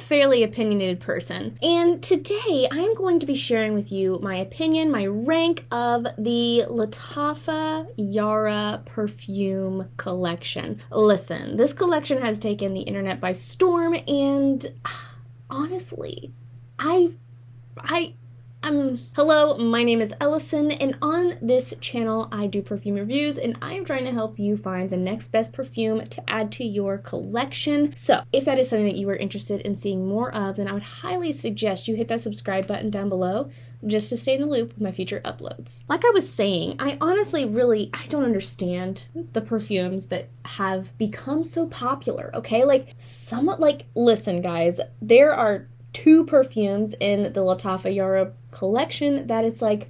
fairly opinionated person. And today I'm going to be sharing with you my opinion, my rank of the Lattafa Yara Perfume collection. Listen, this collection has taken the internet by storm, and honestly, hello, my name is Ellison, and on this channel I do perfume reviews, and I am trying to help you find the next best perfume to add to your collection. So if that is something that you are interested in seeing more of, then I would highly suggest you hit that subscribe button down below just to stay in the loop with my future uploads. Like I was saying, I honestly I don't understand the perfumes that have become so popular, okay? Listen guys, there are 2 perfumes in the Lattafa Yara collection that it's a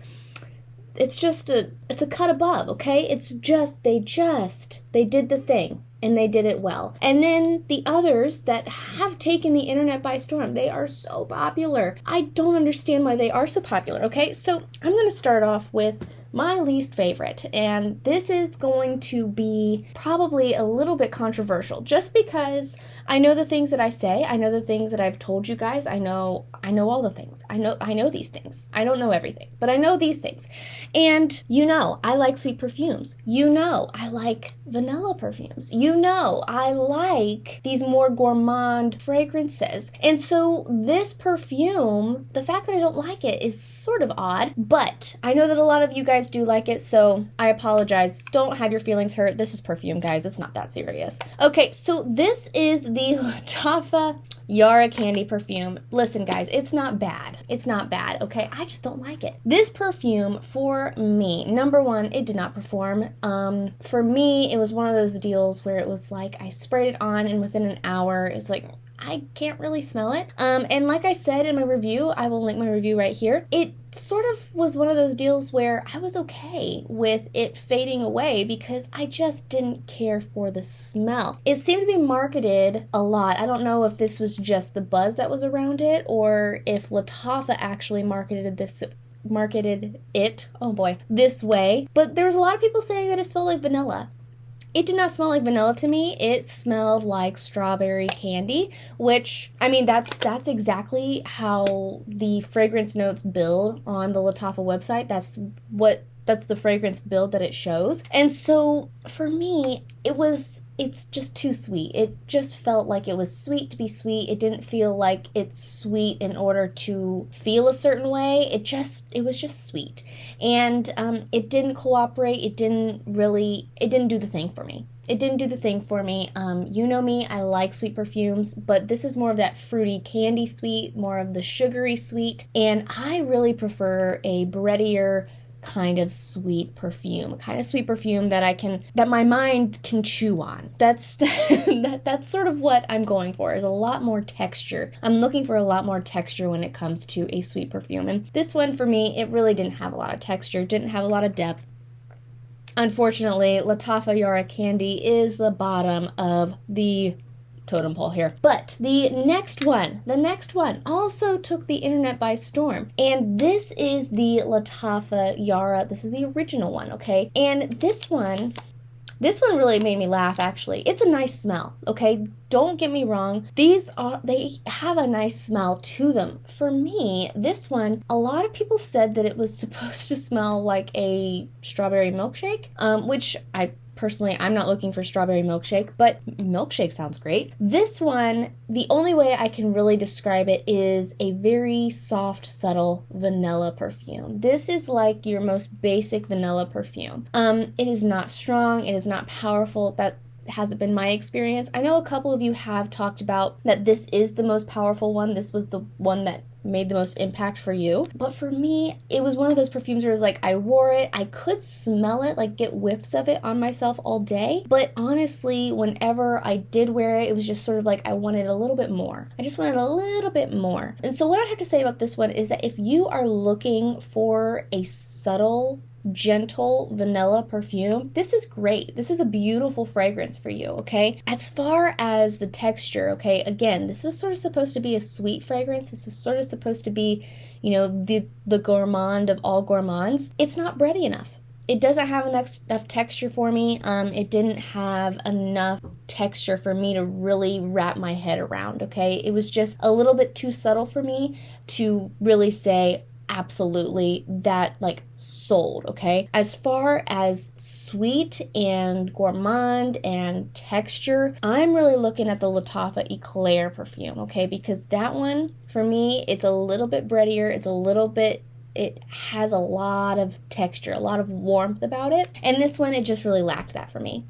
cut above, okay? They did the thing, and they did it well. And then the others that have taken the internet by storm, they are so popular. I don't understand why they are so popular, okay? So I'm gonna start off with my least favorite, and this is going to be probably a little bit controversial, just because I know the things that I say, I know the things that I've told you guys, I know all the things. I know these things. I don't know everything, but I know these things. And you know, I like sweet perfumes. You know, I like vanilla perfumes. You know, I like these more gourmand fragrances. And so this perfume, the fact that I don't like it is sort of odd, but I know that a lot of you guys do like it, so I apologize. Don't have your feelings hurt. This is perfume, guys. It's not that serious. Okay, so this is the Lattafa Yara Candy perfume. Listen guys, it's not bad. It's not bad, okay? I just don't like it. This perfume, for me, number one, it did not perform. For me, it was one of those deals where it was like I sprayed it on and within an hour, it's like, I can't really smell it. And like I said in my review, I will link my review right here, it sort of was one of those deals where I was okay with it fading away because I just didn't care for the smell. It seemed to be marketed a lot. I don't know if this was just the buzz that was around it or if Lattafa actually marketed it, oh boy, this way. But there was a lot of people saying that it smelled like vanilla. It did not smell like vanilla to me. It smelled like strawberry candy, which, I mean, that's exactly how the fragrance notes build on the Lattafa website. That's the fragrance build that it shows. And so for me, it's just too sweet. It just felt like it was sweet to be sweet. It didn't feel like it's sweet in order to feel a certain way. It was just sweet. And it didn't cooperate. It didn't do the thing for me. It didn't do the thing for me. You know me, I like sweet perfumes, but this is more of that fruity candy sweet, more of the sugary sweet. And I really prefer a breadier, kind of sweet perfume that my mind can chew on. That's sort of what I'm going for, is a lot more texture. I'm looking for a lot more texture when it comes to a sweet perfume, and this one for me, it really didn't have a lot of texture, didn't have a lot of depth. Unfortunately, Lattafa Yara Candy is the bottom of the totem pole here. But the next one also took the internet by storm. And this is the Lattafa Yara. This is the original one, okay? And this one really made me laugh, actually. It's a nice smell, okay? Don't get me wrong. They have a nice smell to them. For me, this one, a lot of people said that it was supposed to smell like a strawberry milkshake, which I'm not looking for strawberry milkshake, but milkshake sounds great. This one, the only way I can really describe it is a very soft, subtle vanilla perfume. This is like your most basic vanilla perfume. It is not strong, it is not powerful. That hasn't been my experience. I know a couple of you have talked about that this is the most powerful one. This was the one that made the most impact for you. But for me, it was one of those perfumes where it was like, I wore it, I could smell it, like get whiffs of it on myself all day. But honestly, whenever I did wear it, it was just sort of like I wanted a little bit more. I just wanted a little bit more. And so what I'd have to say about this one is that if you are looking for a subtle, gentle vanilla perfume, this is great. This is a beautiful fragrance for you, okay? As far as the texture, okay, again, this was sort of supposed to be a sweet fragrance. This was sort of supposed to be, you know, the gourmand of all gourmands. It's not bready enough. it doesn't have enough texture for me. It didn't have enough texture for me to really wrap my head around, okay? It was just a little bit too subtle for me to really say, absolutely, that like sold, okay? As far as sweet and gourmand and texture, I'm really looking at the Lattafa Eclair perfume, okay? Because that one, for me, it's a little bit breadier, it has a lot of texture, a lot of warmth about it. And this one, it just really lacked that for me.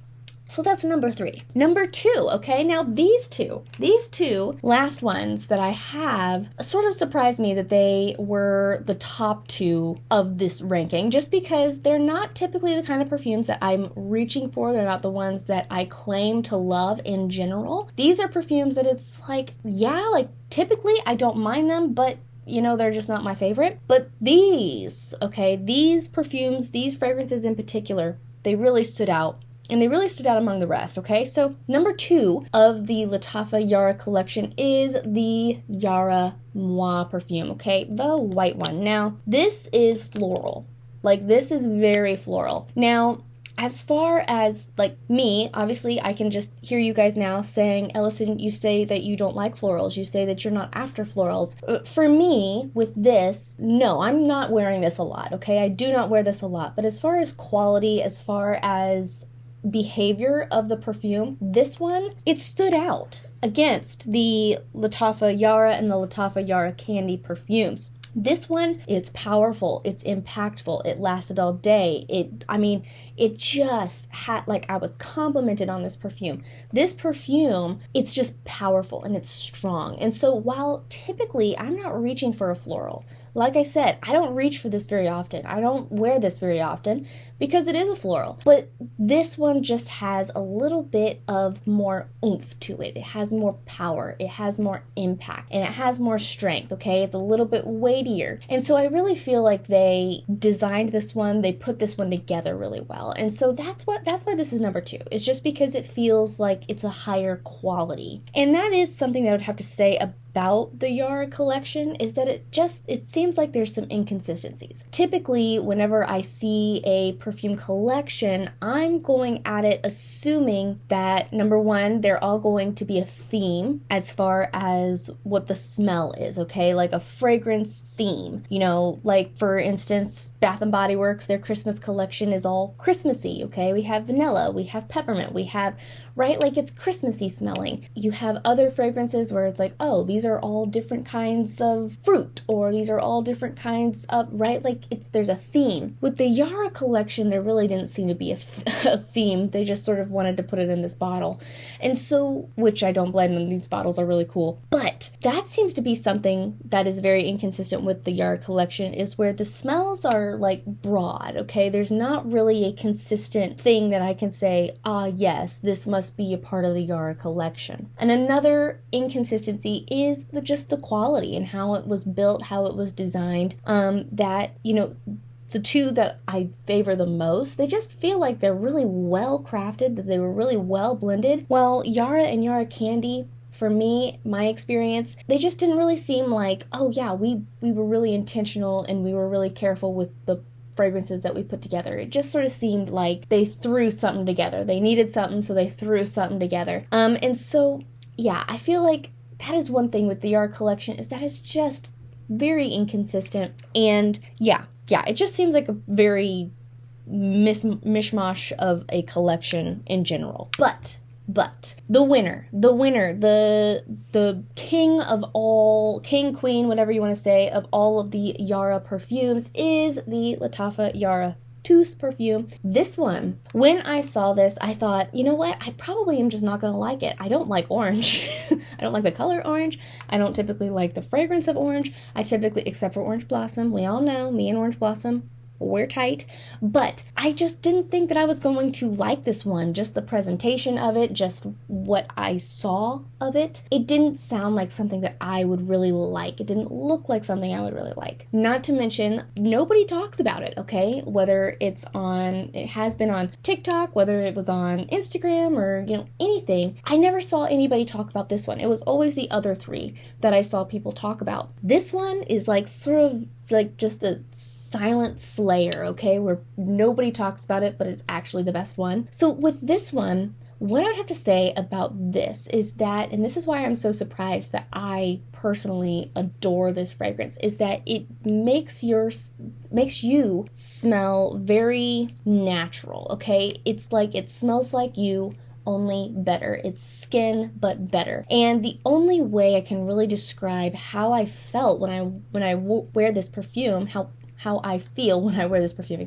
So that's number 3. Number 2, okay? Now these two last ones that I have sort of surprised me that they were the top 2 of this ranking, just because they're not typically the kind of perfumes that I'm reaching for. They're not the ones that I claim to love in general. These are perfumes that it's like, yeah, like typically I don't mind them, but you know, they're just not my favorite. But these, okay, these perfumes, these fragrances in particular, they really stood out. And they really stood out among the rest, okay? So number 2 of the Lattafa Yara collection is the Yara Moi perfume, okay? The white one. Now, this is floral. Like, this is very floral. Now, as far as, like, me, obviously, I can just hear you guys now saying, Ellison, you say that you don't like florals. You say that you're not after florals. For me, with this, no, I'm not wearing this a lot, okay? I do not wear this a lot. But as far as quality, as far as behavior of the perfume, this one, it stood out against the Lattafa Yara and the Lattafa Yara Candy perfumes. This one, it's powerful, it's impactful, it lasted all day. It just had, like, I was complimented on this perfume. This perfume, it's just powerful and it's strong. And so while typically I'm not reaching for a floral, like I said, I don't reach for this very often. I don't wear this very often because it is a floral. But this one just has a little bit of more oomph to it. It has more power. It has more impact. And it has more strength, okay? It's a little bit weightier. And so I really feel like they designed this one. They put this one together really well. And so that's why this is number 2. It's just because it feels like it's a higher quality. And that is something that I would have to say about the Yara collection, is that it seems like there's some inconsistencies. Typically, whenever I see a perfume collection, I'm going at it assuming that, number 1, they're all going to be a theme as far as what the smell is, okay? Like a fragrance theme. You know, like for instance, Bath & Body Works, their Christmas collection is all Christmassy, okay? We have vanilla, we have peppermint, we have, right? Like it's Christmassy smelling. You have other fragrances where it's like, oh, these are all different kinds of fruit, or these are all different kinds of, right? Like there's a theme. With the Yara collection, there really didn't seem to be a theme. They just sort of wanted to put it in this bottle. And so, which I don't blame them, these bottles are really cool. But that seems to be something that is very inconsistent with the Yara collection, is where the smells are like broad, okay? There's not really a consistent thing that I can say, yes, this must be a part of the Yara collection. And another inconsistency is just the quality and how it was built, how it was designed, that, you know, the 2 that I favor the most, they just feel like they're really well crafted, that they were really well blended. While Yara and Yara Candy, for me, my experience, they just didn't really seem like, oh yeah, we were really intentional and we were really careful with the fragrances that we put together. It just sort of seemed like they threw something together. They needed something, so they threw something together. And so, yeah, I feel like that is one thing with the Yara collection, is that it's just very inconsistent. And yeah, it just seems like a very mishmash of a collection in general. But the winner, the king of all, king, queen, whatever you want to say, of all of the Yara perfumes is the Lattafa Yara Tous perfume. This one, when I saw this, I thought, you know what? I probably am just not going to like it. I don't like orange. I don't like the color orange. I don't typically like the fragrance of orange. I typically, except for Orange Blossom, we all know, me and Orange Blossom, we're tight. But I just didn't think that I was going to like this one. Just the presentation of it, just what I saw of it. It didn't sound like something that I would really like. It didn't look like something I would really like. Not to mention, nobody talks about it, okay? Whether it has been on TikTok, whether it was on Instagram or, you know, anything. I never saw anybody talk about this one. It was always the other 3 that I saw people talk about. This one is like sort of like just a silent slayer, okay, where nobody talks about it, but it's actually the best one. So with this one, what I would have to say about this is that, and this is why I'm so surprised that I personally adore this fragrance, is that it makes you smell very natural, okay? It's like it smells like you, only better. It's skin, but better. And the only way I can really describe how I felt when I wear this perfume, how I feel when I wear this perfume,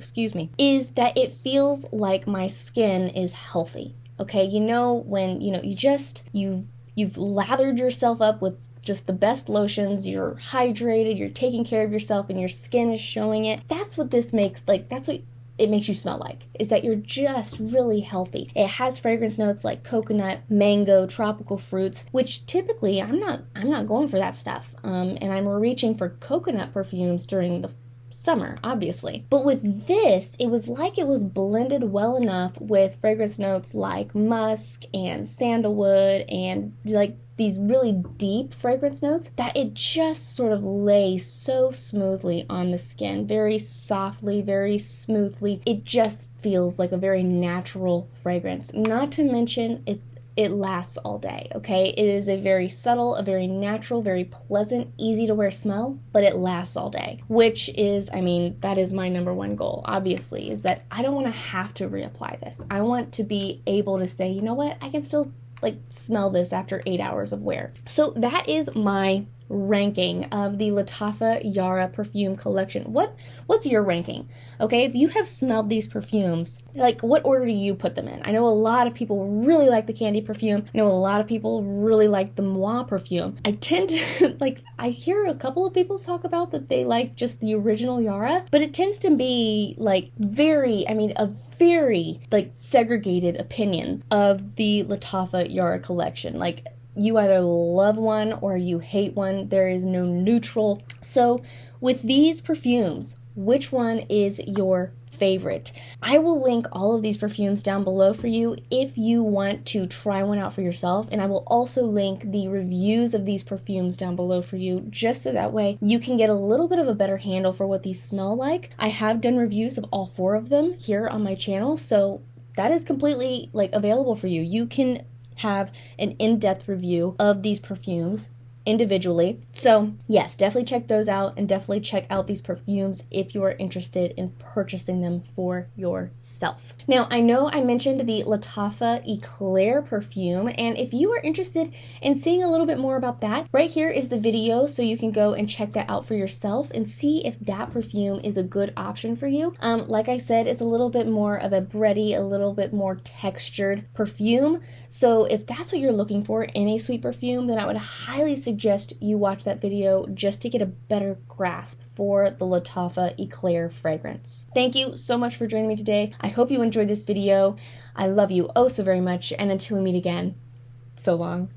is that it feels like my skin is healthy. Okay, you know, when, you know, you've lathered yourself up with just the best lotions, you're hydrated, you're taking care of yourself, and your skin is showing it. That's what this makes, like, that's what it makes you smell like, is that you're just really healthy. It has fragrance notes like coconut, mango, tropical fruits, which typically I'm not going for that stuff. And I'm reaching for coconut perfumes during the summer, obviously. But with this, it was like it was blended well enough with fragrance notes like musk and sandalwood and like these really deep fragrance notes that it just sort of lays so smoothly on the skin, very softly, very smoothly. It just feels like a very natural fragrance. Not to mention it lasts all day, okay? It is a very subtle, a very natural, very pleasant, easy to wear smell, but it lasts all day, which is, I mean, that is my number one goal, obviously, is that I don't want to have to reapply this. I want to be able to say, you know what, I can still like smell this after 8 hours of wear. So that is my ranking of the Lattafa Yara perfume collection. What's your ranking? Okay, if you have smelled these perfumes, like what order do you put them in? I know a lot of people really like the candy perfume. I know a lot of people really like the Moi perfume. I tend to like, I hear a couple of people talk about that they like just the original Yara, but it tends to be like a very like segregated opinion of the Lattafa Yara collection. Like, you either love one or you hate one. There is no neutral. So with these perfumes, which one is your favorite? I will link all of these perfumes down below for you if you want to try one out for yourself. And I will also link the reviews of these perfumes down below for you, just so that way you can get a little bit of a better handle for what these smell like. I have done reviews of all 4 of them here on my channel, so that is completely like available for you. You can have an in-depth review of these perfumes individually. So yes, definitely check those out, and definitely check out these perfumes if you are interested in purchasing them for yourself. Now, I know I mentioned the Lattafa Eclair perfume, and if you are interested in seeing a little bit more about that, right here is the video so you can go and check that out for yourself and see if that perfume is a good option for you. Like I said, it's a little bit more of a bready, a little bit more textured perfume. So if that's what you're looking for in a sweet perfume, then I would highly suggest you watch that video just to get a better grasp for the Lattafa Eclair fragrance. Thank you so much for joining me today. I hope you enjoyed this video. I love you oh so very much, and until we meet again, so long.